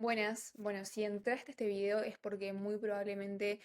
Buenas, bueno, si entraste a este video es porque muy probablemente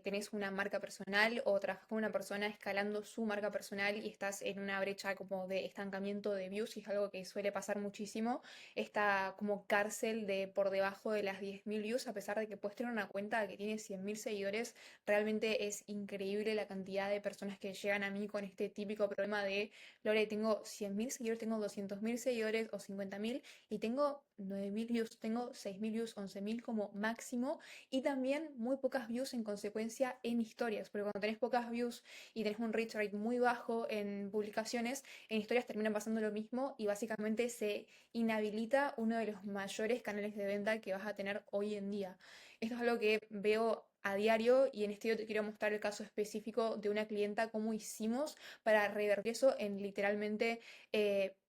tenés una marca personal o trabajas con una persona escalando su marca personal y estás en una brecha como de estancamiento de views y es algo que suele pasar muchísimo. Esta como cárcel de por debajo de las 10.000 views, a pesar de que puedes tener una cuenta que tiene 100.000 seguidores, realmente es increíble la cantidad de personas que llegan a mí con este típico problema de, Lore, tengo 100.000 seguidores, tengo 200.000 seguidores o 50.000 y tengo 9.000 views, tengo 6.000 views, 11.000 como máximo y también muy pocas views en consecuencia en historias, porque cuando tenés pocas views y tenés un reach rate muy bajo en publicaciones, en historias termina pasando lo mismo y básicamente se inhabilita uno de los mayores canales de venta que vas a tener hoy en día. Esto es algo que veo a diario y en este video te quiero mostrar el caso específico de una clienta, cómo hicimos para revertir eso en literalmente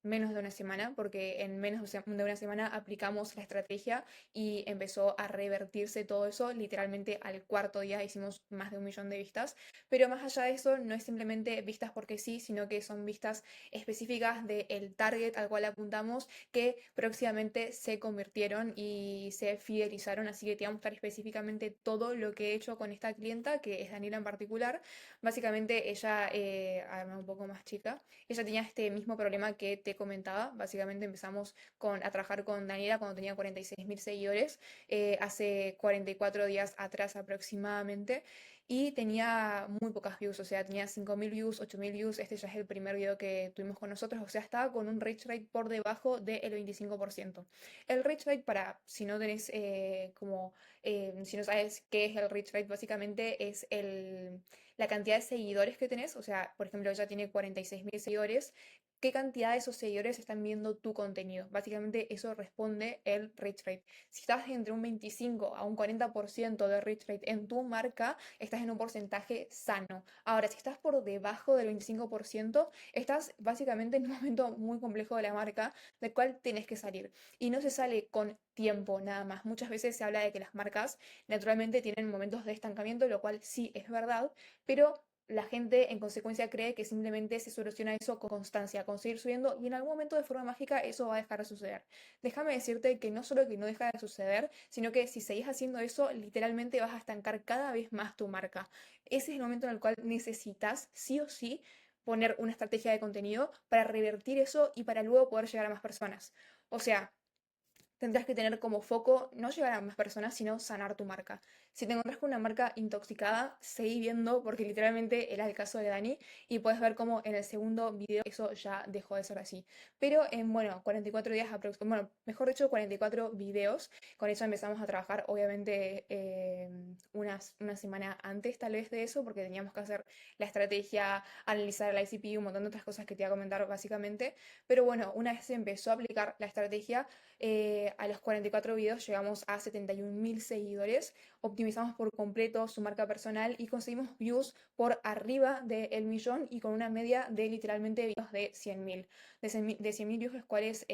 menos de una semana, porque en menos de una semana aplicamos la estrategia y empezó a revertirse todo eso. Literalmente al cuarto día hicimos más de 1 millón de vistas, pero más allá de eso no es simplemente vistas porque sí, sino que son vistas específicas del target al cual apuntamos que próximamente se convirtieron y se fidelizaron, así que te voy a mostrar específicamente todo lo que he hecho con esta clienta, que es Daniela en particular. Básicamente ella, un poco más chica, ella tenía este mismo problema que te comentaba. Básicamente empezamos a trabajar con Daniela cuando tenía 46.000 seguidores, hace 44 días atrás aproximadamente, y tenía muy pocas views, o sea, tenía 5.000 views, 8.000 views. Este ya es el primer video que tuvimos con nosotros, o sea, estaba con un reach rate por debajo del 25%. El reach rate, para si no tenés si no sabes qué es el reach rate, básicamente es la cantidad de seguidores que tenés. O sea, por ejemplo, ella tiene 46.000 seguidores. ¿Qué cantidad de esos seguidores están viendo tu contenido? Básicamente eso responde el reach rate. Si estás entre un 25 a un 40% de reach rate en tu marca, estás en un porcentaje sano. Ahora, si estás por debajo del 25%, estás básicamente en un momento muy complejo de la marca, del cual tenés que salir. Y no se sale con tiempo nada más. Muchas veces se habla de que las marcas naturalmente tienen momentos de estancamiento, lo cual sí es verdad, pero la gente en consecuencia cree que simplemente se soluciona eso con constancia, con seguir subiendo y en algún momento de forma mágica eso va a dejar de suceder. Déjame decirte que no solo que no deja de suceder, sino que si seguís haciendo eso, literalmente vas a estancar cada vez más tu marca. Ese es el momento en el cual necesitas sí o sí poner una estrategia de contenido para revertir eso y para luego poder llegar a más personas. O sea, tendrás que tener como foco no llegar a más personas, sino sanar tu marca. Si te encontrás con una marca intoxicada, seguí viendo, porque literalmente era el caso de Dani, y puedes ver cómo en el segundo video eso ya dejó de ser así. Pero en, bueno, 44 días aproximadamente, bueno, mejor dicho, 44 videos, con eso empezamos a trabajar, obviamente, una semana antes tal vez de eso, porque teníamos que hacer la estrategia, analizar el ICP, un montón de otras cosas que te voy a comentar básicamente. Pero bueno, una vez se empezó a aplicar la estrategia, a los 44 videos llegamos a 71.000 seguidores, optimizamos por completo su marca personal y conseguimos views por arriba del millón y con una media de literalmente videos de 100.000. De 100.000 views, los cuales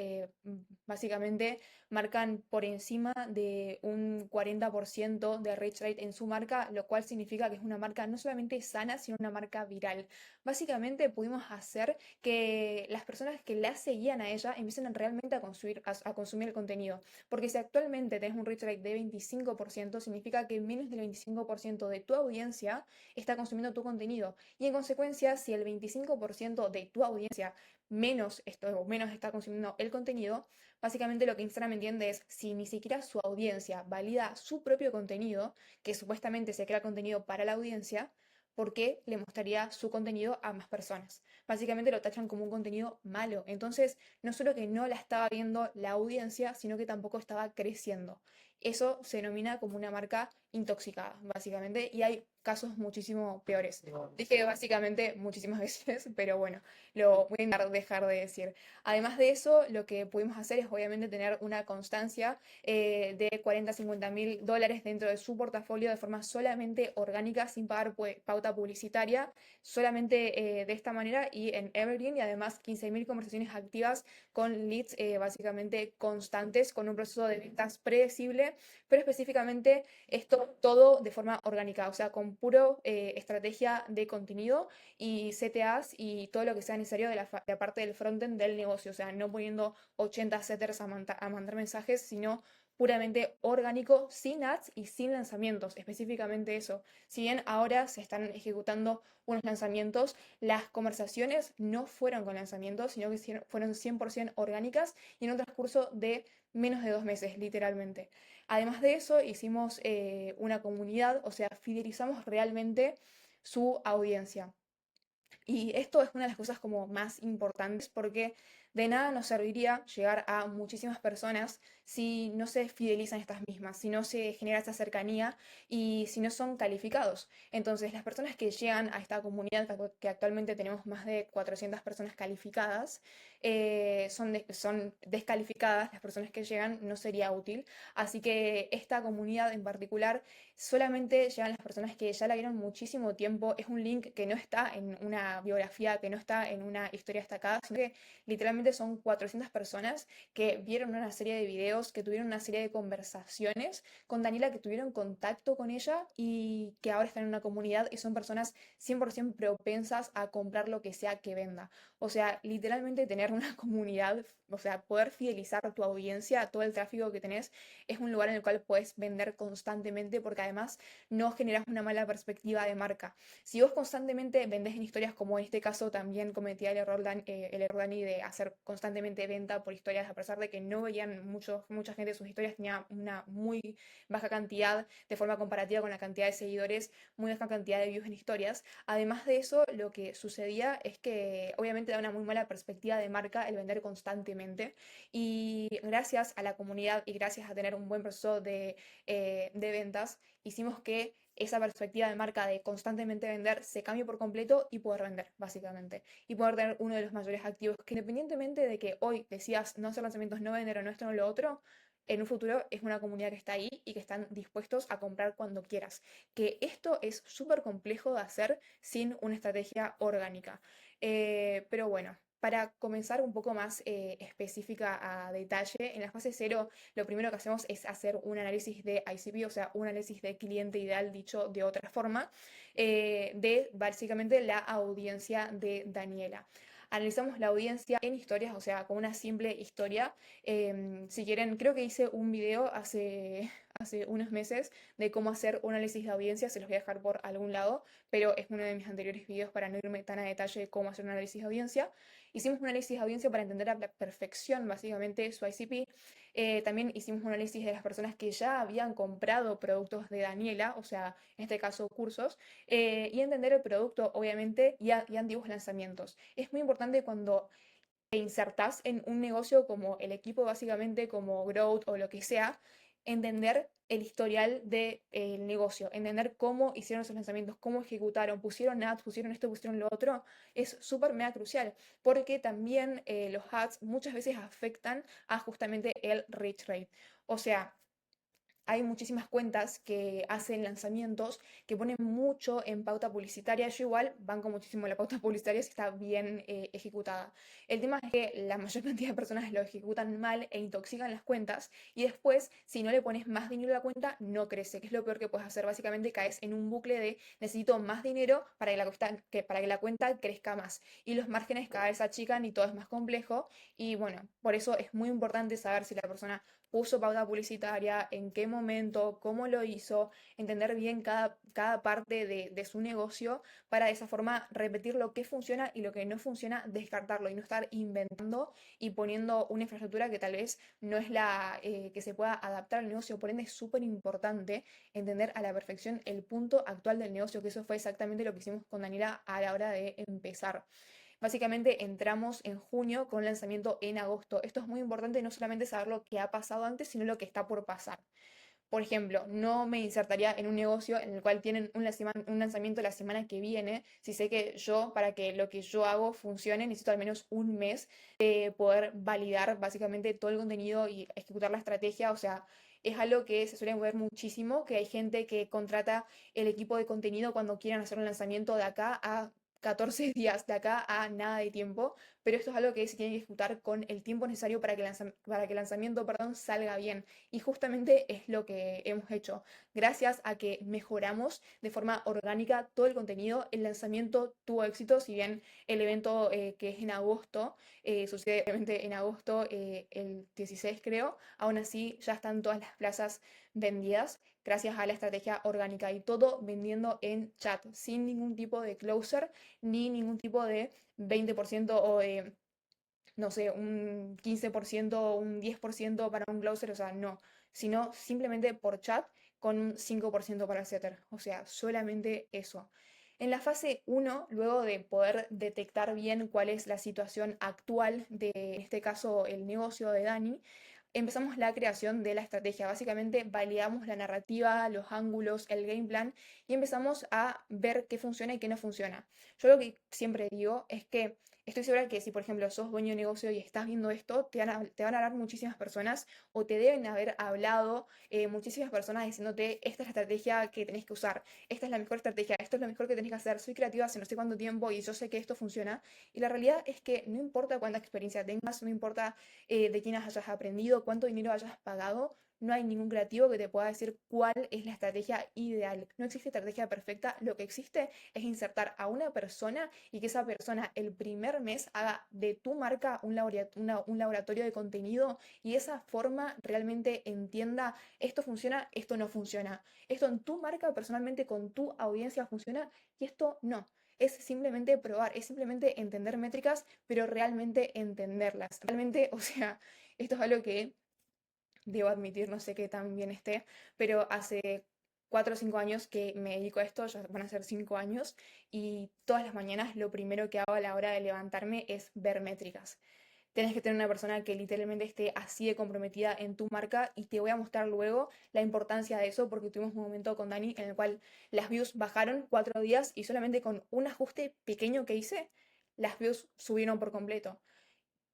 básicamente marcan por encima de un 40% de reach rate en su marca, lo cual significa que es una marca no solamente sana, sino una marca viral. Básicamente pudimos hacer que las personas que la seguían a ella empiecen realmente a consumir el contenido. Porque si actualmente tenés un reach rate de 25%, significa que menos del 25% de tu audiencia está consumiendo tu contenido. Y en consecuencia, si el 25% de tu audiencia menos está consumiendo el contenido, básicamente lo que Instagram entiende es si ni siquiera su audiencia valida su propio contenido, que supuestamente se crea contenido para la audiencia, ¿por qué le mostraría su contenido a más personas? Básicamente lo tachan como un contenido malo. Entonces, no solo que no la estaba viendo la audiencia, sino que tampoco estaba creciendo. Eso se denomina como una marca intoxicada, básicamente, y hay casos muchísimo peores. Dije básicamente muchísimas veces, pero bueno, lo voy a intentar dejar de decir. Además de eso, lo que pudimos hacer es obviamente tener una constancia de 40 a 50 mil dólares dentro de su portafolio de forma solamente orgánica, sin pagar pauta publicitaria, solamente de esta manera y en Evergreen, y además 15.000 conversaciones activas con leads básicamente constantes, con un proceso de ventas predecible, pero específicamente esto todo de forma orgánica, o sea, con puro estrategia de contenido y CTAs y todo lo que sea necesario de la parte del frontend del negocio, o sea, no poniendo 80 setters a mandar mensajes, sino puramente orgánico, sin ads y sin lanzamientos, específicamente eso. Si bien ahora se están ejecutando unos lanzamientos, las conversaciones no fueron con lanzamientos, sino que fueron 100% orgánicas y en un transcurso de menos de 2 meses, literalmente. Además de eso, hicimos una comunidad, o sea, fidelizamos realmente su audiencia. Y esto es una de las cosas como más importantes porque de nada nos serviría llegar a muchísimas personas si no se fidelizan estas mismas, si no se genera esta cercanía y si no son calificados. Entonces, las personas que llegan a esta comunidad, que actualmente tenemos más de 400 personas calificadas, son descalificadas, las personas que llegan no sería útil. Así que esta comunidad en particular solamente llegan las personas que ya la vieron muchísimo tiempo. Es un link que no está en una biografía, que no está en una historia destacada, sino que literalmente son 400 personas que vieron una serie de videos, que tuvieron una serie de conversaciones con Daniela, que tuvieron contacto con ella y que ahora están en una comunidad y son personas 100% propensas a comprar lo que sea que venda. O sea, literalmente tener una comunidad, o sea, poder fidelizar a tu audiencia, a todo el tráfico que tenés, es un lugar en el cual puedes vender constantemente porque además no generas una mala perspectiva de marca. Si vos constantemente vendés en historias, como en este caso también cometía el error Dani de hacer constantemente venta por historias, a pesar de que no veían mucha gente sus historias, tenía una muy baja cantidad de forma comparativa con la cantidad de seguidores, muy baja cantidad de views en historias. Además de eso, lo que sucedía es que obviamente da una muy mala perspectiva de marca el vender constantemente y gracias a la comunidad y gracias a tener un buen proceso de ventas, hicimos que esa perspectiva de marca de constantemente vender se cambie por completo y poder vender, básicamente. Y poder tener uno de los mayores activos que independientemente de que hoy decías no hacer lanzamientos, no vender o no esto o no lo otro, en un futuro es una comunidad que está ahí y que están dispuestos a comprar cuando quieras. Que esto es súper complejo de hacer sin una estrategia orgánica. Pero bueno, para comenzar un poco más específica a detalle, en la fase cero lo primero que hacemos es hacer un análisis de ICP, o sea, un análisis de cliente ideal, dicho de otra forma, de básicamente la audiencia de Daniela. Analizamos la audiencia en historias, o sea, con una simple historia. Si quieren, creo que hice un video hace unos meses de cómo hacer un análisis de audiencia, se los voy a dejar por algún lado, pero es uno de mis anteriores videos para no irme tan a detalle de cómo hacer un análisis de audiencia. Hicimos un análisis de audiencia para entender a la perfección, básicamente, su ICP. También hicimos un análisis de las personas que ya habían comprado productos de Daniela, o sea, en este caso cursos, y entender el producto, obviamente, y antiguos lanzamientos. Es muy importante cuando te insertás en un negocio como el equipo, básicamente como Growth o lo que sea, entender el historial del negocio, entender cómo hicieron esos lanzamientos, cómo ejecutaron, pusieron ads, pusieron esto, pusieron lo otro, es súper mega crucial, porque también los ads muchas veces afectan a justamente el reach rate. O sea, hay muchísimas cuentas que hacen lanzamientos que ponen mucho en pauta publicitaria. Yo igual banco muchísimo la pauta publicitaria si está bien ejecutada. El tema es que la mayor cantidad de personas lo ejecutan mal e intoxican las cuentas y después, si no le pones más dinero a la cuenta, no crece, que es lo peor que puedes hacer. Básicamente caes en un bucle de necesito más dinero para para que la cuenta crezca más. Y los márgenes cada vez se achican y todo es más complejo. Y bueno, por eso es muy importante saber si la persona puso pauta publicitaria, en qué momento, cómo lo hizo, entender bien cada parte de su negocio para de esa forma repetir lo que funciona y lo que no funciona, descartarlo y no estar inventando y poniendo una infraestructura que tal vez no es la que se pueda adaptar al negocio. Por ende, es súper importante entender a la perfección el punto actual del negocio, que eso fue exactamente lo que hicimos con Daniela a la hora de empezar. Básicamente entramos en junio con lanzamiento en agosto. Esto es muy importante, no solamente saber lo que ha pasado antes, sino lo que está por pasar. Por ejemplo, no me insertaría en un negocio en el cual tienen un lanzamiento la semana que viene, si sé que yo, para que lo que yo hago funcione, necesito al menos un mes de poder validar básicamente todo el contenido y ejecutar la estrategia. O sea, es algo que se suele mover muchísimo, que hay gente que contrata el equipo de contenido cuando quieran hacer un lanzamiento de acá a 14 días, de acá a nada de tiempo, pero esto es algo que se tiene que ejecutar con el tiempo necesario para que para que el lanzamiento, perdón, salga bien. Y justamente es lo que hemos hecho. Gracias a que mejoramos de forma orgánica todo el contenido, el lanzamiento tuvo éxito, si bien el evento que es en agosto, sucede obviamente en agosto, el 16 creo, aún así ya están todas las plazas vendidas gracias a la estrategia orgánica y todo vendiendo en chat, sin ningún tipo de closer ni ningún tipo de 20% o de, no sé, un 15% o un 10% para un closer, o sea, no, sino simplemente por chat con un 5% para el setter, o sea, solamente eso. En la fase uno, luego de poder detectar bien cuál es la situación actual de, en este caso, el negocio de Dani, empezamos la creación de la estrategia. Básicamente validamos la narrativa, los ángulos, el game plan y empezamos a ver qué funciona y qué no funciona. Yo lo que siempre digo es que estoy segura que si, por ejemplo, sos dueño de negocio y estás viendo esto, te van a hablar muchísimas personas o te deben haber hablado muchísimas personas diciéndote, esta es la estrategia que tenés que usar, esta es la mejor estrategia, esto es lo mejor que tenés que hacer, soy creativa hace no sé cuánto tiempo y yo sé que esto funciona. Y la realidad es que no importa cuánta experiencia tengas, no importa de quién hayas aprendido, cuánto dinero hayas pagado, no hay ningún creativo que te pueda decir cuál es la estrategia ideal. No existe estrategia perfecta, lo que existe es insertar a una persona y que esa persona el primer mes haga de tu marca un laboratorio de contenido y de esa forma realmente entienda esto funciona, esto no funciona. Esto en tu marca personalmente con tu audiencia funciona y esto no. Es simplemente probar, es simplemente entender métricas, pero realmente entenderlas. Realmente, o sea, esto es algo que debo admitir, no sé qué tan bien esté, pero hace 4 o 5 años que me dedico a esto, ya van a ser 5 años, y todas las mañanas lo primero que hago a la hora de levantarme es ver métricas. Tenés que tener una persona que literalmente esté así de comprometida en tu marca y te voy a mostrar luego la importancia de eso porque tuvimos un momento con Dani en el cual las views bajaron 4 días y solamente con un ajuste pequeño que hice, las views subieron por completo.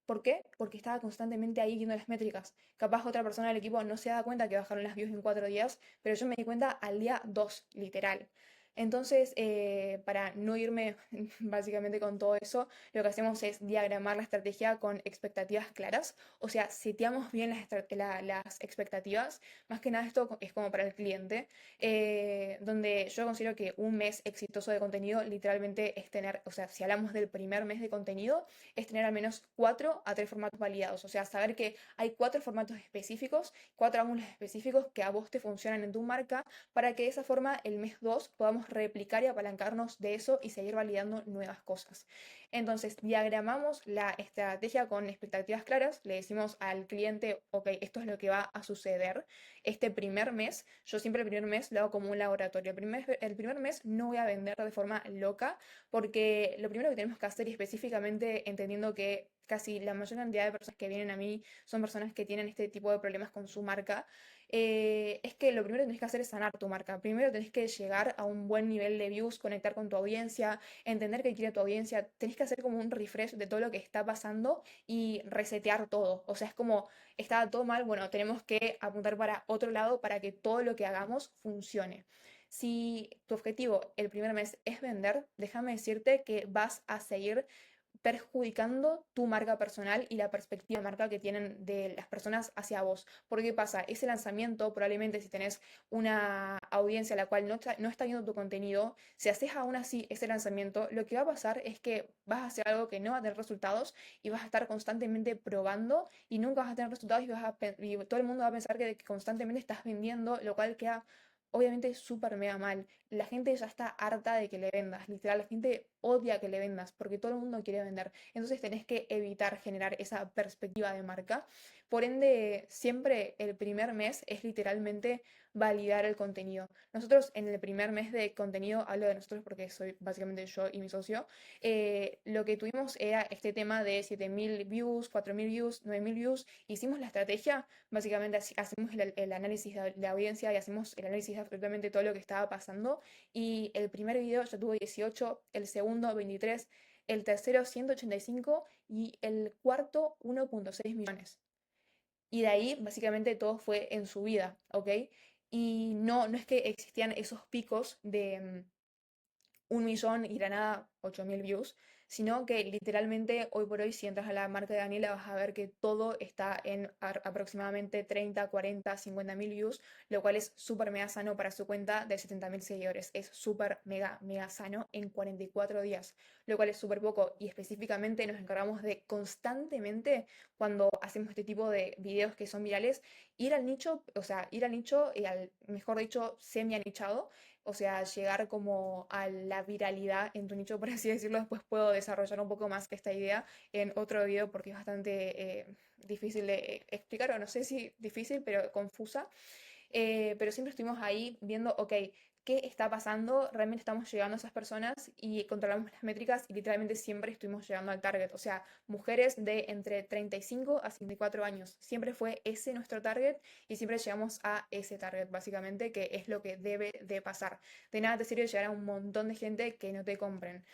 ¿Por qué? Porque estaba constantemente ahí viendo las métricas. Capaz otra persona del equipo no se da cuenta que bajaron las views en 4 días, pero yo me di cuenta al día 2, literal. Entonces, para no irme básicamente con todo eso, lo que hacemos es diagramar la estrategia con expectativas claras. O sea, seteamos bien las expectativas. Más que nada esto es como para el cliente, donde yo considero que un mes exitoso de contenido literalmente es tener, o sea, si hablamos del primer mes de contenido, es tener al menos 4 a 3 formatos validados. O sea, saber que hay 4 formatos específicos, 4 ángulos específicos que a vos te funcionan en tu marca para que de esa forma el mes 2 podamos replicar y apalancarnos de eso y seguir validando nuevas cosas. Entonces, diagramamos la estrategia con expectativas claras, le decimos al cliente, ok, esto es lo que va a suceder este primer mes. Yo siempre el primer mes lo hago como un laboratorio. El primer mes no voy a vender de forma loca, porque lo primero que tenemos que hacer, y específicamente entendiendo que casi la mayor cantidad de personas que vienen a mí son personas que tienen este tipo de problemas con su marca, es que lo primero que tenés que hacer es sanar tu marca. Primero tenés que llegar a un buen nivel de views, conectar con tu audiencia, entender qué quiere tu audiencia. Tenés que hacer como un refresh de todo lo que está pasando y resetear todo. O sea, es como, estaba todo mal, bueno, tenemos que apuntar para otro lado para que todo lo que hagamos funcione. Si tu objetivo el primer mes es vender, déjame decirte que vas a seguir perjudicando tu marca personal y la perspectiva de marca que tienen de las personas hacia vos. Porque ¿qué pasa? Ese lanzamiento, probablemente si tenés una audiencia a la cual no está viendo tu contenido, si haces aún así ese lanzamiento, lo que va a pasar es que vas a hacer algo que no va a tener resultados y vas a estar constantemente probando y nunca vas a tener resultados y todo el mundo va a pensar que constantemente estás vendiendo, lo cual queda obviamente súper mega mal. La gente ya está harta de que le vendas, literal, la gente odia que le vendas porque todo el mundo quiere vender. Entonces tenés que evitar generar esa perspectiva de marca. Por ende, siempre el primer mes es literalmente validar el contenido. Nosotros en el primer mes de contenido, hablo de nosotros porque soy básicamente yo y mi socio, lo que tuvimos era este tema de 7.000 views, 4.000 views, 9.000 views. Hicimos la estrategia, básicamente hacemos el análisis de audiencia y hacemos el análisis de absolutamente todo lo que estaba pasando. Y el primer video ya tuvo 18, el segundo 23, el tercero 185 y el cuarto 1,6 millones. Y de ahí básicamente todo fue en su vida, ¿ok? Y no es que existían esos picos de 1 millón y de la nada 8.000 views, sino que literalmente hoy por hoy si entras a la marca de Daniela vas a ver que todo está en aproximadamente 30, 40, 50 mil views, lo cual es súper mega sano para su cuenta de 70 mil seguidores. Es súper mega, mega sano en 44 días, lo cual es súper poco y específicamente nos encargamos de constantemente cuando hacemos este tipo de videos que son virales, ir al nicho, o sea, ir al nicho y al, mejor dicho, semi-anichado, o sea, llegar como a la viralidad en tu nicho, por así decirlo. Después puedo desarrollar un poco más esta idea en otro video porque es bastante difícil de explicar, o no sé si difícil, pero confusa. Pero siempre estuvimos ahí viendo, ok, ¿qué está pasando? Realmente estamos llegando a esas personas y controlamos las métricas y literalmente siempre estuvimos llegando al target. O sea, mujeres de entre 35 a 54 años. Siempre fue ese nuestro target y siempre llegamos a ese target, básicamente, que es lo que debe de pasar. De nada te sirve llegar a un montón de gente que no te compren.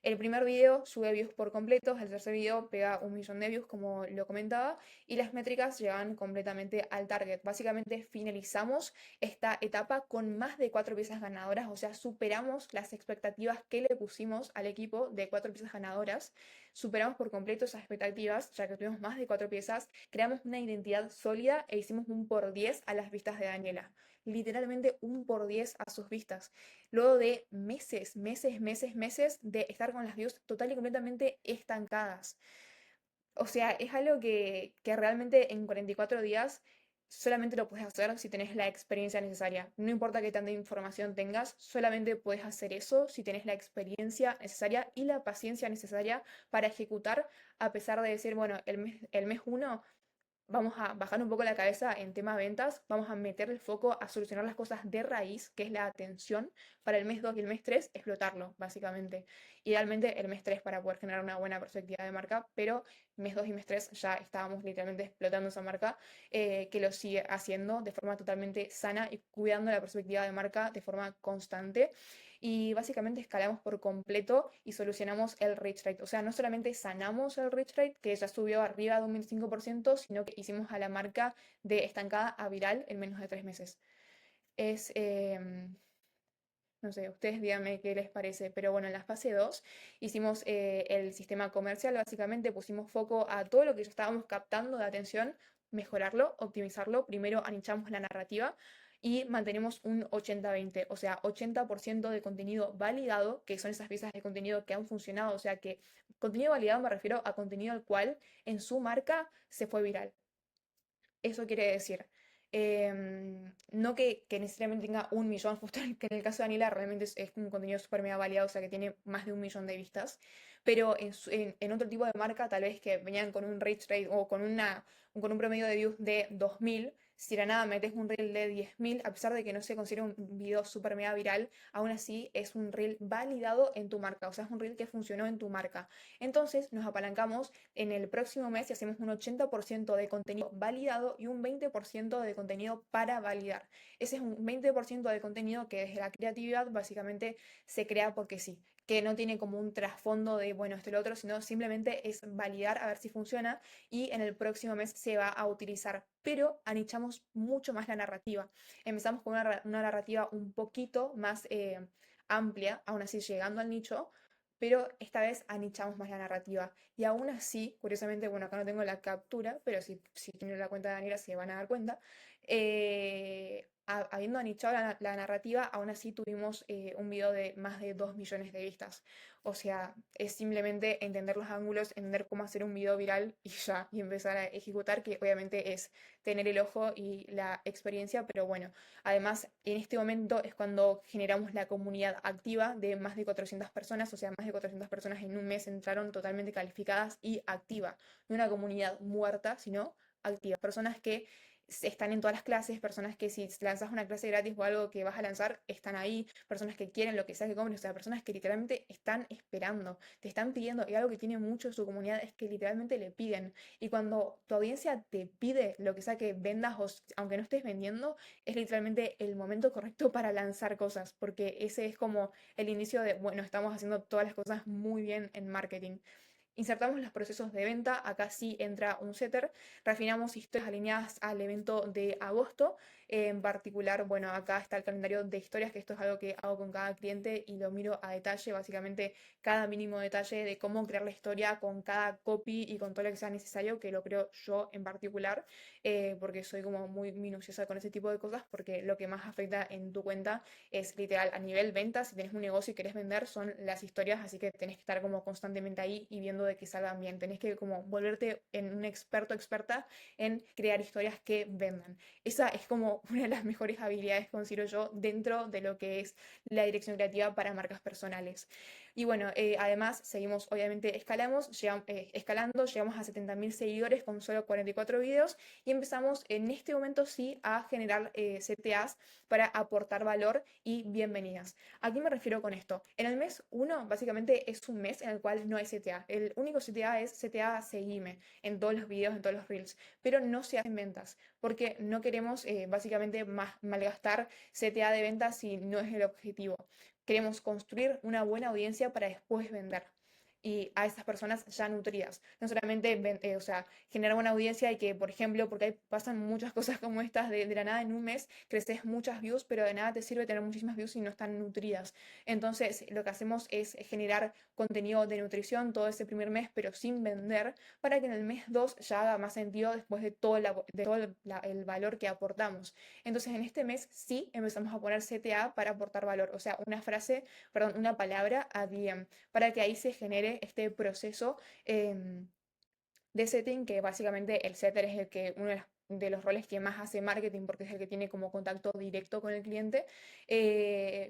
El primer video sube views por completo, el tercer video pega 1 millón de views, como lo comentaba, y las métricas llegan completamente al target. Básicamente finalizamos esta etapa con más de 4 piezas ganadoras, o sea, superamos las expectativas que le pusimos al equipo de 4 piezas ganadoras, superamos por completo esas expectativas, ya que tuvimos más de 4 piezas, creamos una identidad sólida e hicimos un por 10 a las vistas de Daniela. Literalmente un por 10 a sus vistas luego de meses, meses, meses, meses de estar con las views total y completamente estancadas. O sea, es algo que realmente en 44 días solamente lo puedes hacer si tenés la experiencia necesaria. No importa qué tanta información tengas, solamente puedes hacer eso si tenés la experiencia necesaria y la paciencia necesaria para ejecutar, a pesar de decir, bueno, el mes uno vamos a bajar un poco la cabeza en tema ventas, vamos a meter el foco a solucionar las cosas de raíz, que es la atención, para el mes 2 y el mes 3 explotarlo, básicamente. Idealmente el mes 3 para poder generar una buena perspectiva de marca, pero mes 2 y mes 3 ya estábamos literalmente explotando esa marca, que lo sigue haciendo de forma totalmente sana y cuidando la perspectiva de marca de forma constante y básicamente escalamos por completo y solucionamos el reach rate. O sea, no solamente sanamos el reach rate, que ya subió arriba de un 25%, sino que hicimos a la marca de estancada a viral en menos de 3 meses. Es, no sé, ustedes díganme qué les parece, pero bueno, en la fase 2 hicimos el sistema comercial, básicamente pusimos foco a todo lo que ya estábamos captando de atención, mejorarlo, optimizarlo. Primero anichamos la narrativa y mantenemos un 80-20, o sea, 80% de contenido validado, que son esas piezas de contenido que han funcionado, o sea, que contenido validado me refiero a contenido al cual en su marca se fue viral. Eso quiere decir, no que necesariamente tenga 1 millón, justo que en el caso de Daniela realmente es un contenido súper mega validado, o sea que tiene más de 1 millón de vistas, pero en otro tipo de marca, tal vez que venían con un reach rate o con un promedio de views de 2000, si de la nada metes un reel de 10.000, a pesar de que no se considera un video súper mega viral, aún así es un reel validado en tu marca, o sea, es un reel que funcionó en tu marca. Entonces nos apalancamos en el próximo mes y hacemos un 80% de contenido validado y un 20% de contenido para validar. Ese es un 20% de contenido que desde la creatividad básicamente se crea porque sí, que no tiene como un trasfondo de, bueno, esto y lo otro, sino simplemente es validar a ver si funciona y en el próximo mes se va a utilizar. Pero anichamos mucho más la narrativa. Empezamos con una narrativa un poquito más amplia, aún así llegando al nicho, pero esta vez anichamos más la narrativa. Y aún así, curiosamente, bueno, acá no tengo la captura, pero si tienen la cuenta de Daniela se van a dar cuenta, habiendo anichado la narrativa, aún así tuvimos un video de más de 2 millones de vistas. O sea, es simplemente entender los ángulos, entender cómo hacer un video viral y ya, y empezar a ejecutar, que obviamente es tener el ojo y la experiencia, pero bueno, además en este momento es cuando generamos la comunidad activa de más de 400 personas, o sea, más de 400 personas en un mes entraron totalmente calificadas y activa, no una comunidad muerta, sino activa, personas que están en todas las clases, personas que si lanzas una clase gratis o algo que vas a lanzar, están ahí, personas que quieren lo que sea que compres, o sea, personas que literalmente están esperando, te están pidiendo, y algo que tiene mucho su comunidad es que literalmente le piden, y cuando tu audiencia te pide lo que sea que vendas, aunque no estés vendiendo, es literalmente el momento correcto para lanzar cosas, porque ese es como el inicio de, bueno, estamos haciendo todas las cosas muy bien en marketing. Insertamos los procesos de venta, acá sí entra un setter, refinamos historias alineadas al evento de agosto, en particular, bueno, acá está el calendario de historias, que esto es algo que hago con cada cliente y lo miro a detalle, básicamente cada mínimo detalle de cómo crear la historia con cada copy y con todo lo que sea necesario, que lo creo yo en particular, porque soy como muy minuciosa con ese tipo de cosas, porque lo que más afecta en tu cuenta es literal a nivel venta, si tenés un negocio y querés vender, son las historias, así que tenés que estar como constantemente ahí y viendo de que salgan bien, tenés que como volverte en un experto, experta en crear historias que vendan. Esa es como una de las mejores habilidades que considero yo dentro de lo que es la dirección creativa para marcas personales. Y bueno, además seguimos, obviamente, escalando, llegamos a 70.000 seguidores con solo 44 videos y empezamos en este momento sí a generar CTAs para aportar valor y bienvenidas. ¿A qué me refiero con esto? En el mes uno básicamente es un mes en el cual no hay CTA. El único CTA es CTA seguime en todos los videos, en todos los reels, pero no se hacen ventas porque no queremos básicamente malgastar CTA de ventas si no es el objetivo. Queremos construir una buena audiencia para después vender. Y a estas personas ya nutridas. No solamente, o sea, generar una audiencia y que, por ejemplo, porque pasan muchas cosas como estas, de la nada en un mes creces muchas views, pero de nada te sirve tener muchísimas views si no están nutridas. Entonces, lo que hacemos es generar contenido de nutrición todo ese primer mes, pero sin vender, para que en el mes 2 ya haga más sentido después de todo el valor que aportamos. Entonces, en este mes sí empezamos a poner CTA para aportar valor, o sea, una frase, perdón, una palabra a DM, para que ahí se genere este proceso de setting, que básicamente el setter es el que uno de los roles que más hace marketing porque es el que tiene como contacto directo con el cliente,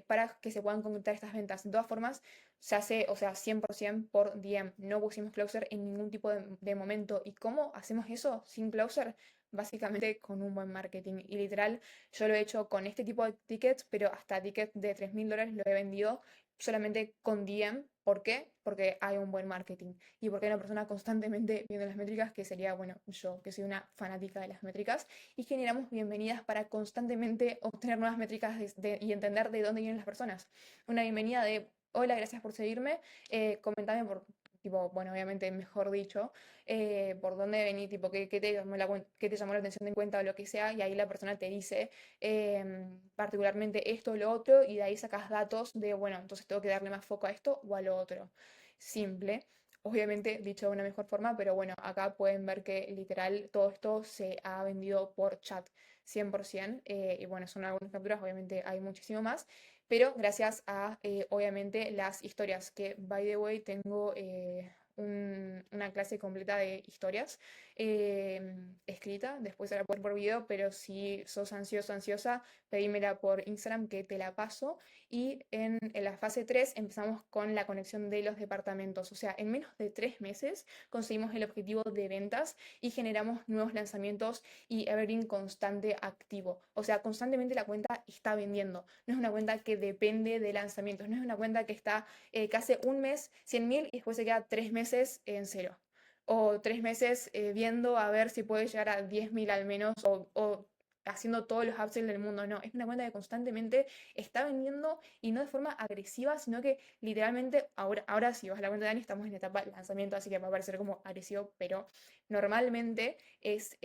para que se puedan concretar estas ventas. De todas formas, se hace, o sea, 100% por DM. No pusimos closer en ningún tipo de momento. ¿Y cómo hacemos eso sin closer? Básicamente con un buen marketing. Y literal, yo lo he hecho con este tipo de tickets, pero hasta tickets de $3.000 lo he vendido solamente con DM. ¿Por qué? Porque hay un buen marketing y porque hay una persona constantemente viendo las métricas, que sería, bueno, yo, que soy una fanática de las métricas, y generamos bienvenidas para constantemente obtener nuevas métricas y entender de dónde vienen las personas. Una bienvenida de, hola, gracias por seguirme, comentame por... Tipo, bueno, obviamente, mejor dicho, por dónde venís, tipo, qué te llamó qué te llamó la atención en cuenta o lo que sea, y ahí la persona te dice particularmente esto o lo otro, y de ahí sacas datos de, bueno, entonces tengo que darle más foco a esto o a lo otro. Simple, obviamente dicho de una mejor forma, pero bueno, acá pueden ver que literal todo esto se ha vendido por chat 100%, y bueno, son algunas capturas, obviamente hay muchísimo más, pero gracias a obviamente las historias, que by the way tengo una clase completa de historias escrita, después se la puedo por video, pero si sos ansioso, ansiosa, pedímela por Instagram que te la paso. Y en la fase 3 empezamos con la conexión de los departamentos. O sea, en menos de 3 meses conseguimos el objetivo de ventas y generamos nuevos lanzamientos y evergreen constante activo. O sea, constantemente la cuenta está vendiendo. No es una cuenta que depende de lanzamientos. No es una cuenta que está que hace un mes 100.000 y después se queda 3 meses en cero. O 3 meses viendo a ver si puede llegar a 10.000 al menos, o haciendo todos los upsells del mundo. No, es una cuenta que constantemente está vendiendo, y no de forma agresiva, sino que literalmente, ahora si vas a la cuenta de Dani, estamos en etapa de lanzamiento, así que va a parecer como agresivo, pero normalmente es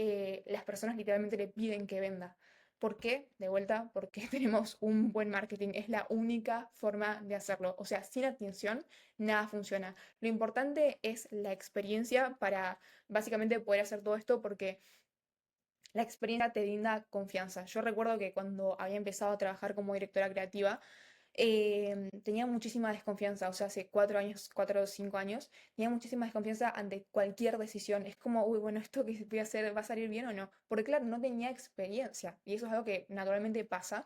las personas literalmente le piden que venda. ¿Por qué? De vuelta, porque tenemos un buen marketing. Es la única forma de hacerlo. O sea, sin atención, nada funciona. Lo importante es la experiencia para básicamente poder hacer todo esto, porque la experiencia te brinda confianza. Yo recuerdo que cuando había empezado a trabajar como directora creativa, tenía muchísima desconfianza, o sea, hace 4 años, 4 o 5 años, tenía muchísima desconfianza ante cualquier decisión. Es como, uy, bueno, esto que voy a hacer, ¿va a salir bien o no? Porque claro, no tenía experiencia, y eso es algo que naturalmente pasa,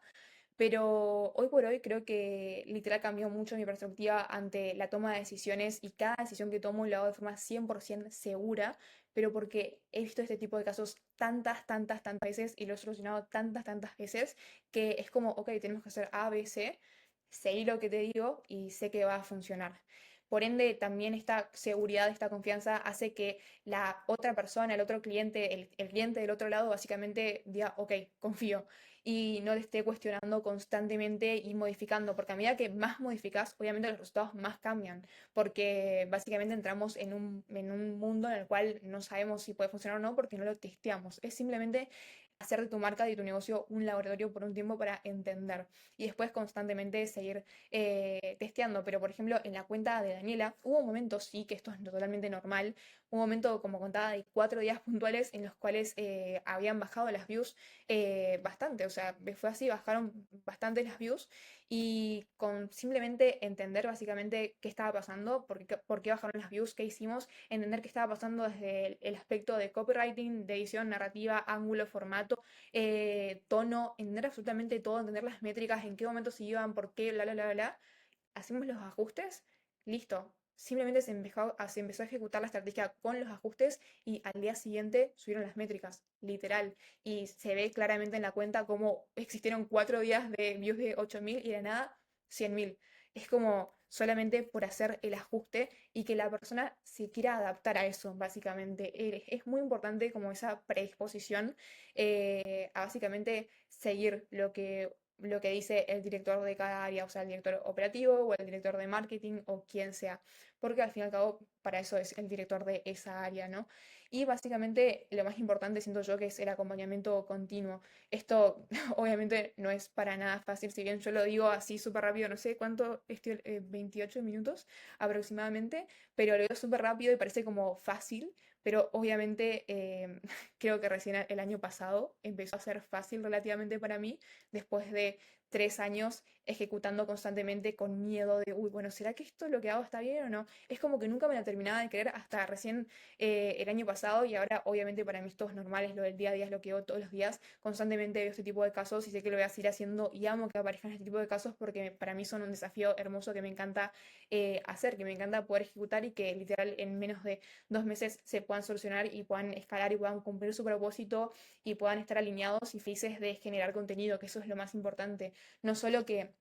pero hoy por hoy creo que literal cambió mucho mi perspectiva ante la toma de decisiones, y cada decisión que tomo lo hago de forma 100% segura, pero porque he visto este tipo de casos tantas, tantas, tantas veces y lo he solucionado tantas, tantas veces, que es como, ok, tenemos que hacer A, B, C, seguí lo que te digo y sé que va a funcionar. Por ende, también esta seguridad, esta confianza hace que la otra persona, el otro cliente, el cliente del otro lado, básicamente diga, ok, confío y no le esté cuestionando constantemente y modificando, porque a medida que más modificas, obviamente los resultados más cambian, porque básicamente entramos en un mundo en el cual no sabemos si puede funcionar o no porque no lo testeamos. Es simplemente hacer de tu marca y de tu negocio un laboratorio por un tiempo para entender y después constantemente seguir testeando. Pero, por ejemplo, en la cuenta de Daniela hubo momentos, sí, que esto es totalmente normal, un momento, como contaba, de 4 días puntuales en los cuales habían bajado las views bastante, o sea, fue así, bajaron bastante las views y con simplemente entender básicamente qué estaba pasando, por qué bajaron las views, qué hicimos, entender qué estaba pasando desde el aspecto de copywriting, de edición, narrativa, ángulo, formato, tono, entender absolutamente todo, entender las métricas, en qué momento se iban, por qué, bla, bla, bla, bla. Hacemos los ajustes, listo. Simplemente se empezó a ejecutar la estrategia con los ajustes y al día siguiente subieron las métricas, literal. Y se ve claramente en la cuenta cómo existieron 4 días de views de 8.000 y de nada 100.000. Es como solamente por hacer el ajuste y que la persona se quiera adaptar a eso, básicamente. Es muy importante como esa predisposición a básicamente seguir lo que dice el director de cada área, o sea, el director operativo o el director de marketing o quien sea, porque al fin y al cabo para eso es el director de esa área, ¿no? Y básicamente lo más importante siento yo que es el acompañamiento continuo. Esto obviamente no es para nada fácil, si bien yo lo digo así súper rápido, no sé cuánto, 28 minutos aproximadamente, pero lo digo súper rápido y parece como fácil, pero obviamente creo que recién el año pasado empezó a ser fácil relativamente para mí después de 3 años ejecutando constantemente con miedo de, uy, bueno, ¿será que esto lo que hago está bien o no? Es como que nunca me la terminaba de creer hasta recién el año pasado y ahora obviamente para mí esto es normal, es lo del día a día, es lo que hago todos los días, constantemente veo este tipo de casos y sé que lo voy a seguir haciendo y amo que aparezcan este tipo de casos porque para mí son un desafío hermoso que me encanta hacer, que me encanta poder ejecutar y que literal en menos de 2 meses se puedan solucionar y puedan escalar y puedan cumplir su propósito y puedan estar alineados y felices de generar contenido, que eso es lo más importante. No solo que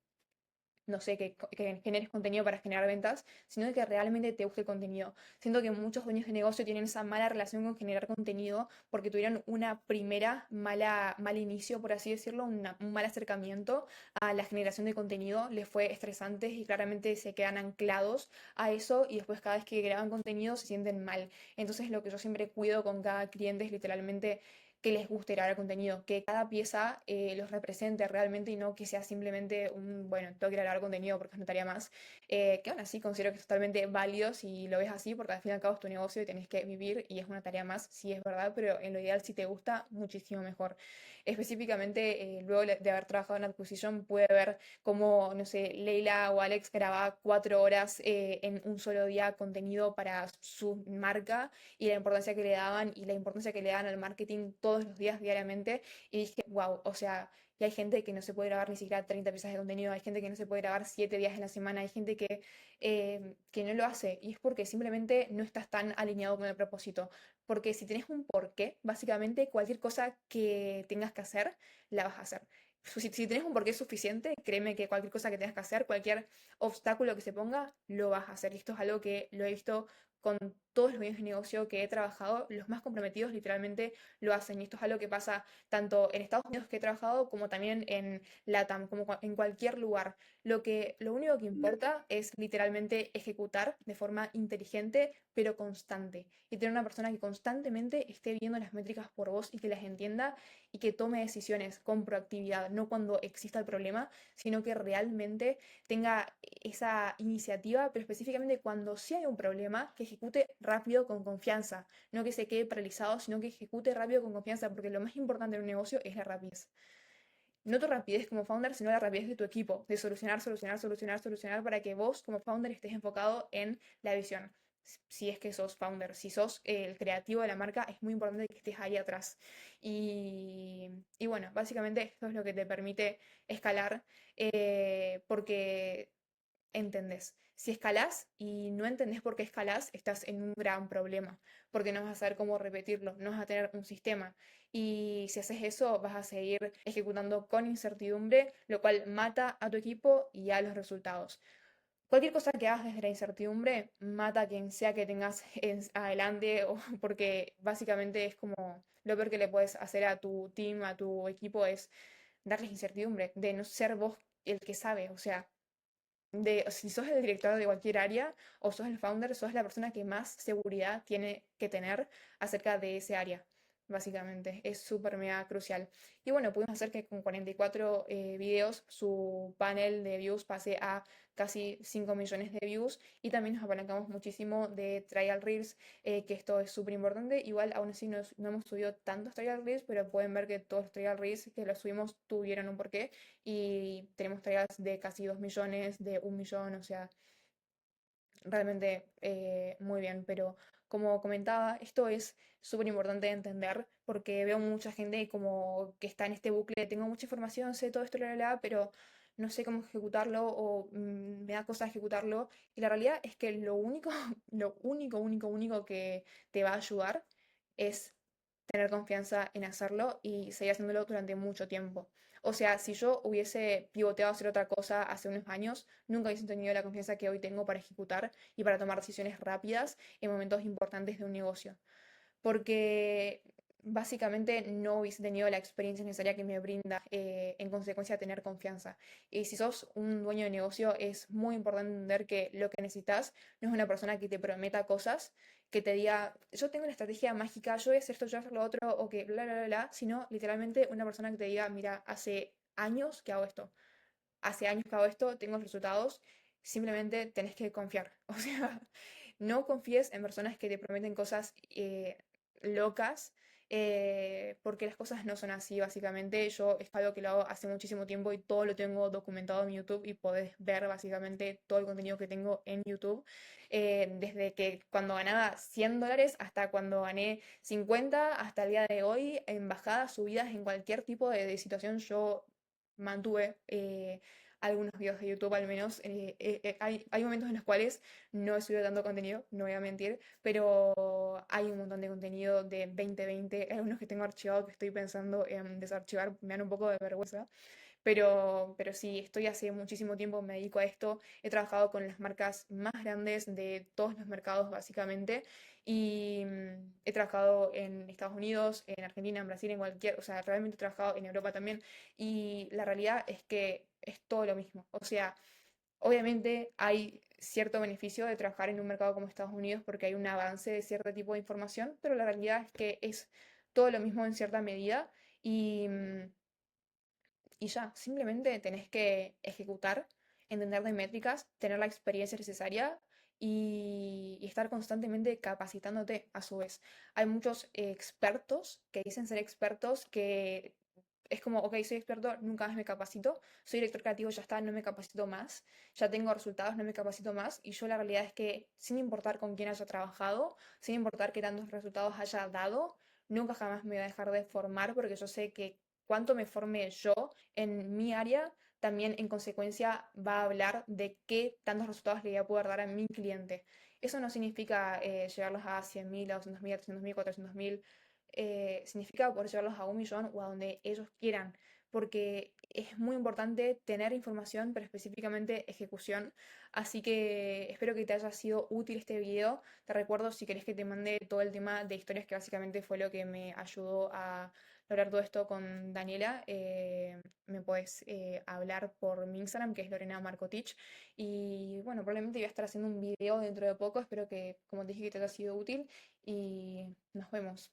no sé, que generes contenido para generar ventas, sino que realmente te guste el contenido. Siento que muchos dueños de negocio tienen esa mala relación con generar contenido porque tuvieron una primera mal inicio, por así decirlo, un mal acercamiento a la generación de contenido, les fue estresante y claramente se quedan anclados a eso y después cada vez que graban contenido se sienten mal. Entonces lo que yo siempre cuido con cada cliente es literalmente que les guste grabar contenido, que cada pieza los represente realmente y no que sea simplemente un, bueno, tengo que grabar contenido porque es una tarea más, que aún así considero que es totalmente válido si lo ves así, porque al fin y al cabo es tu negocio y tenés que vivir y es una tarea más, sí es verdad, pero en lo ideal si te gusta, muchísimo mejor. Específicamente, luego de haber trabajado en adquisición, pude ver cómo, no sé, Leila o Alex grababa 4 horas en un solo día contenido para su marca y la importancia que le daban y la importancia que le dan al marketing todos los días, diariamente. Y dije, wow, o sea, y hay gente que no se puede grabar ni siquiera 30 piezas de contenido, hay gente que no se puede grabar 7 días en la semana, hay gente que no lo hace y es porque simplemente no estás tan alineado con el propósito. Porque si tienes un porqué, básicamente cualquier cosa que tengas que hacer, la vas a hacer. Si tienes un porqué suficiente, créeme que cualquier cosa que tengas que hacer, cualquier obstáculo que se ponga, lo vas a hacer. Y esto es algo que lo he visto con todos los medios de negocio que he trabajado, los más comprometidos literalmente lo hacen. Y esto es algo que pasa tanto en Estados Unidos que he trabajado como también en LATAM, como en cualquier lugar. Lo único que importa es literalmente ejecutar de forma inteligente, pero constante. Y tener una persona que constantemente esté viendo las métricas por vos y que las entienda y que tome decisiones con proactividad, no cuando exista el problema, sino que realmente tenga esa iniciativa, pero específicamente cuando sí hay un problema, que ejecute rápido con confianza, no que se quede paralizado, sino que ejecute rápido con confianza, porque lo más importante en un negocio es la rapidez. No tu rapidez como founder, sino la rapidez de tu equipo, de solucionar, solucionar, solucionar, solucionar, para que vos como founder estés enfocado en la visión. Si es que sos founder, si sos el creativo de la marca, es muy importante que estés ahí atrás. Y bueno, básicamente esto es lo que te permite escalar, porque entendés. Si escalás y no entendés por qué escalás, estás en un gran problema, porque no vas a saber cómo repetirlo, no vas a tener un sistema. Y si haces eso, vas a seguir ejecutando con incertidumbre, lo cual mata a tu equipo y a los resultados. Cualquier cosa que hagas desde la incertidumbre mata a quien sea que tengas adelante, o porque básicamente es como lo peor que le puedes hacer a tu team, a tu equipo, es darles incertidumbre, de no ser vos el que sabe. O sea, si sos el director de cualquier área o sos el founder, sos la persona que más seguridad tiene que tener acerca de ese área. Básicamente, es súper mega crucial. Y bueno, pudimos hacer que con 44 videos su panel de views pase a casi 5 millones de views y también nos apalancamos muchísimo de trial reels, que esto es súper importante. Igual aún así no hemos subido tantos trial reels, pero pueden ver que todos los trial reels que los subimos tuvieron un porqué y tenemos tareas de casi 2 millones, de 1 millón, o sea, realmente muy bien. Pero como comentaba, esto es súper importante de entender porque veo mucha gente como que está en este bucle, tengo mucha información, sé todo esto, pero no sé cómo ejecutarlo o me da cosa ejecutarlo. Y la realidad es que lo único, lo único que te va a ayudar es tener confianza en hacerlo y seguir haciéndolo durante mucho tiempo. O sea, si yo hubiese pivoteado a hacer otra cosa hace unos años, nunca hubiese tenido la confianza que hoy tengo para ejecutar y para tomar decisiones rápidas en momentos importantes de un negocio, porque básicamente no hubiese tenido la experiencia necesaria que me brinda, en consecuencia, tener confianza. Y si sos un dueño de negocio, es muy importante entender que lo que necesitas no es una persona que te prometa cosas, que te diga, yo tengo una estrategia mágica, yo voy a hacer esto, yo voy a hacer lo otro, o que bla, bla, bla, bla, sino literalmente una persona que te diga, mira, hace años que hago esto, tengo resultados, simplemente tenés que confiar. O sea, no confíes en personas que te prometen cosas locas, porque las cosas no son así, básicamente. Yo es algo que lo hago hace muchísimo tiempo y todo lo tengo documentado en YouTube y podés ver básicamente todo el contenido que tengo en YouTube. Desde que cuando ganaba $100 hasta cuando gané 50, hasta el día de hoy, en bajadas, subidas, en cualquier tipo de situación, yo mantuve algunos videos de YouTube al menos. Hay momentos en los cuales no he subido tanto contenido, no voy a mentir, pero hay un montón de contenido de 2020, algunos que tengo archivados que estoy pensando en desarchivar, me dan un poco de vergüenza, pero sí, estoy hace muchísimo tiempo, me dedico a esto, he trabajado con las marcas más grandes de todos los mercados básicamente y he trabajado en Estados Unidos, en Argentina, en Brasil, en cualquier, o sea, realmente he trabajado en Europa también y la realidad es que es todo lo mismo. O sea, obviamente hay cierto beneficio de trabajar en un mercado como Estados Unidos porque hay un avance de cierto tipo de información, pero la realidad es que es todo lo mismo en cierta medida y, y ya, simplemente tenés que ejecutar, entender de métricas, tener la experiencia necesaria y estar constantemente capacitándote a su vez. Hay muchos expertos que dicen ser expertos que es como, ok, soy experto, nunca más me capacito, soy director creativo, ya está, no me capacito más, ya tengo resultados, no me capacito más. Y yo la realidad es que sin importar con quién haya trabajado, sin importar qué tantos resultados haya dado, nunca jamás me voy a dejar de formar porque yo sé que cuanto me forme yo en mi área, también en consecuencia va a hablar de qué tantos resultados le voy a poder dar a mi cliente. Eso no significa llevarlos a 100.000, a 200.000, a 300.000, 400.000. Significa poder llevarlos a 1 millón o a donde ellos quieran, porque es muy importante tener información, pero específicamente ejecución. Así que espero que te haya sido útil este video. Te recuerdo si querés que te mande todo el tema de historias, que básicamente fue lo que me ayudó a lograr todo esto con Daniela. Me puedes hablar por mi Instagram, que es Lorena Marcotich. Y bueno, probablemente voy a estar haciendo un video dentro de poco. Espero que, como te dije, que te haya sido útil y nos vemos.